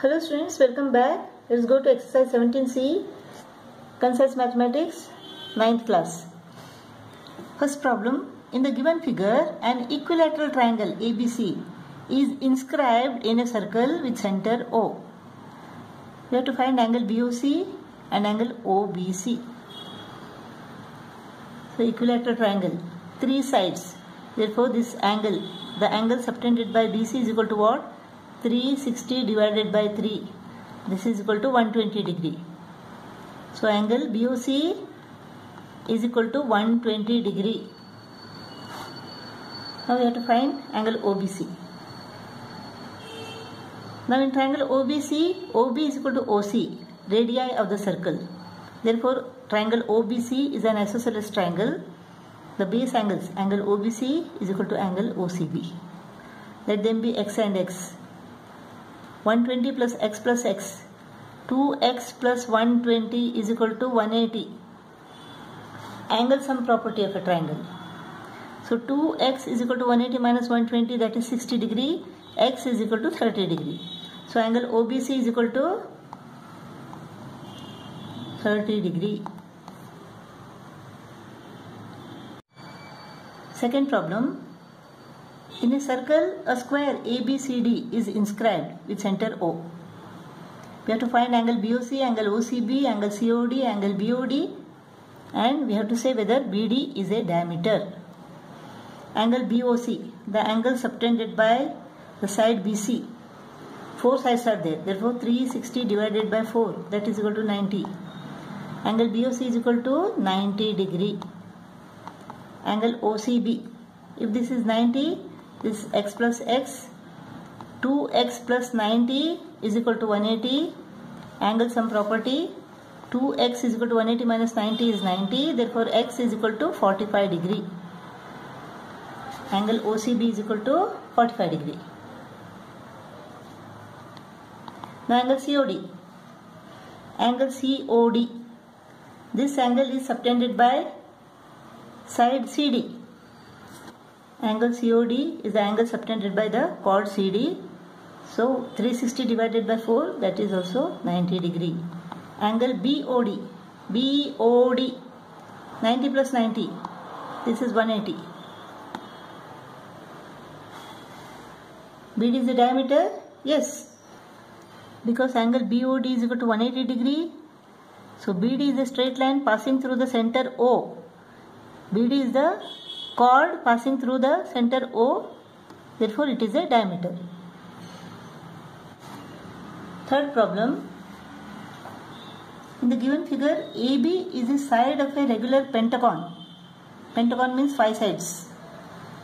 Hello students, welcome back. Let's go to exercise 17C, Concise Mathematics, 9th class. First problem, in the given figure, an equilateral triangle ABC is inscribed in a circle with center O. We have to find angle BOC and angle OBC. So equilateral triangle, 3 sides. Therefore this angle, the angle subtended by BC is equal to what? 360 divided by 3. This is equal to 120 degree. So angle BOC is equal to 120 degree. Now we have to find angle OBC. Now in triangle OBC, OB is equal to OC, radii of the circle. Therefore triangle OBC is an isosceles triangle. The base angles, angle OBC is equal to angle OCB. Let them be x and x. 120 plus x, 2x plus 120 is equal to 180. Angle sum property of a triangle. So 2x is equal to 180 minus 120, that is 60 degree. X is equal to 30 degree. So angle OBC is equal to 30 degree. Second problem. In a circle, a square ABCD is inscribed with center O. We have to find angle BOC, angle OCB, angle COD, angle BOD, and we have to say whether BD is a diameter. Angle BOC, the angle subtended by the side BC. 4 sides are there. Therefore 360 divided by 4, that is equal to 90. Angle BOC is equal to 90 degree. Angle OCB, if this is 90, this x plus x, 2x plus 90 is equal to 180. Angle sum property, 2x is equal to 180 minus 90 is 90. Therefore x is equal to 45 degree. Angle OCB is equal to 45 degree. Now angle COD. Angle COD. This angle is subtended by side CD. Angle COD is the angle subtended by the chord CD. So 360 divided by 4, that is also 90 degree. Angle BOD. BOD. 90 plus 90. This is 180. BD is the diameter? Yes. Because angle BOD is equal to 180 degree. So BD is a straight line passing through the center O. BD is the chord passing through the center O, therefore it is a diameter. Third problem. In the given figure, AB is a side of a regular pentagon. Pentagon means 5 sides.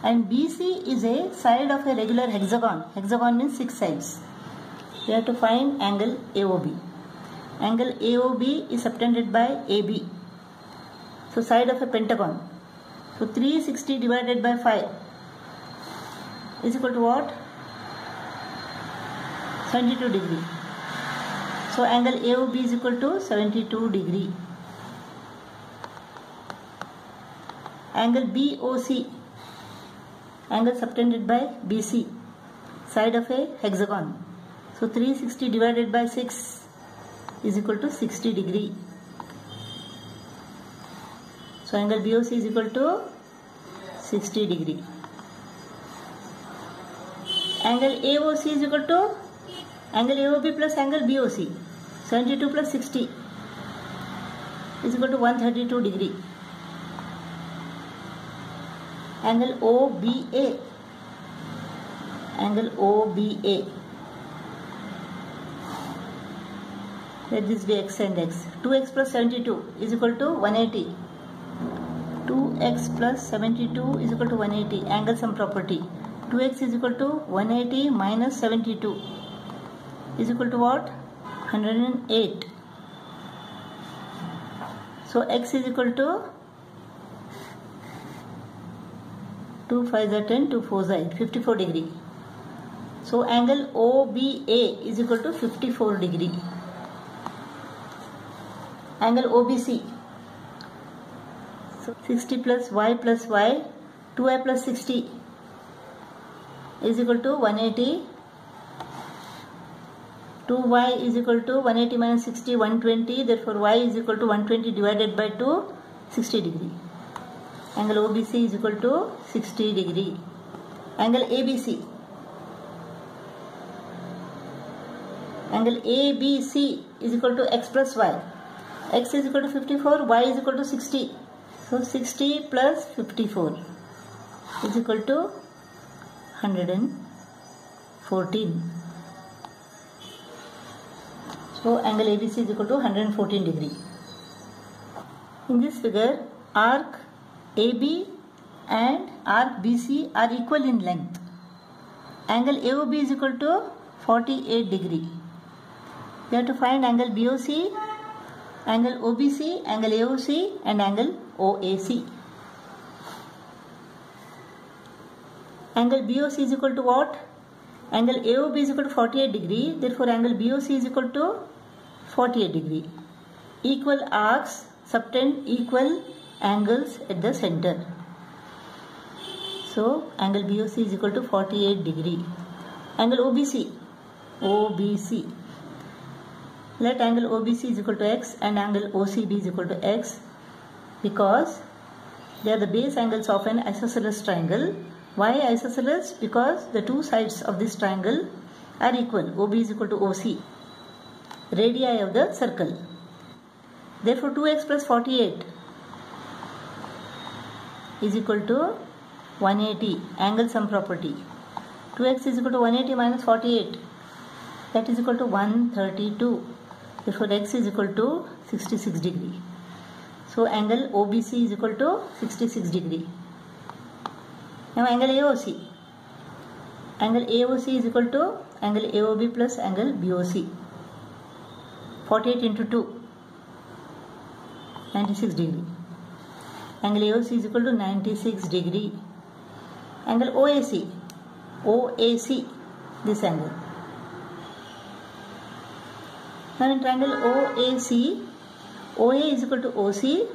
And BC is a side of a regular hexagon. Hexagon means 6 sides. We have to find angle AOB. Angle AOB is subtended by AB. So side of a pentagon. So 360 divided by 5 is equal to what? 72 degree. So angle AOB is equal to 72 degree. Angle BOC, angle subtended by BC, side of a hexagon. So 360 divided by 6 is equal to 60 degree. So angle BOC is equal to 60 degree. Angle AOC is equal to angle AOB plus angle BOC. 72 plus 60 is equal to 132 degree. Angle OBA. Angle OBA. Let this be x and x. 2x plus 72 is equal to 180. 2x plus 72 is equal to 180. Angle sum property. 2x is equal to 180 minus 72 is equal to what? 108. So x is equal to 2 5s are 10, 2 4s are 8, 54 degree. So angle OBA is equal to 54 degree. Angle OBC. So 60 plus y, 2y plus 60 is equal to 180. 2y is equal to 180 minus 60, 120. Therefore, y is equal to 120 divided by 2, 60 degree. Angle OBC is equal to 60 degree. Angle ABC. Angle ABC is equal to x plus y. X is equal to 54, y is equal to 60. So 60 plus 54 is equal to 114. So angle ABC is equal to 114 degree. In this figure, arc AB and arc BC are equal in length. Angle AOB is equal to 48 degree. We have to find angle BOC, angle OBC, angle AOC and angle OAC. Angle BOC is equal to what? Angle AOB is equal to 48 degree. Therefore, angle BOC is equal to 48 degree. Equal arcs subtend equal angles at the center. So, angle BOC is equal to 48 degree. Angle OBC. Let angle OBC is equal to x and angle OCB is equal to x because they are the base angles of an isosceles triangle. Why isosceles? Because the two sides of this triangle are equal. OB is equal to OC, radii of the circle. Therefore, 2x plus 48 is equal to 180, angle sum property. 2x is equal to 180 minus 48, that is equal to 132. Therefore, x is equal to 66 degree. So, angle OBC is equal to 66 degree. Now, angle AOC. Angle AOC is equal to angle AOB plus angle BOC. 48 into 2, 96 degree. Angle AOC is equal to 96 degree. Angle OAC, this angle. Now in triangle OAC, OA is equal to OC.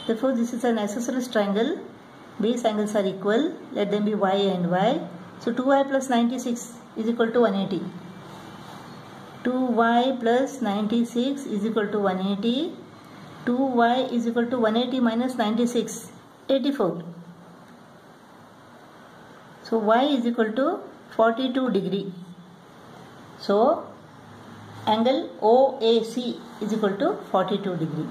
Therefore, this is an isosceles triangle. Base angles are equal. Let them be y and y. So 2y plus 96 is equal to 180. 2y plus 96 is equal to 180. 2y is equal to 180 minus 96, 84. So y is equal to 42 degree. So angle OAC is equal to 42 degree.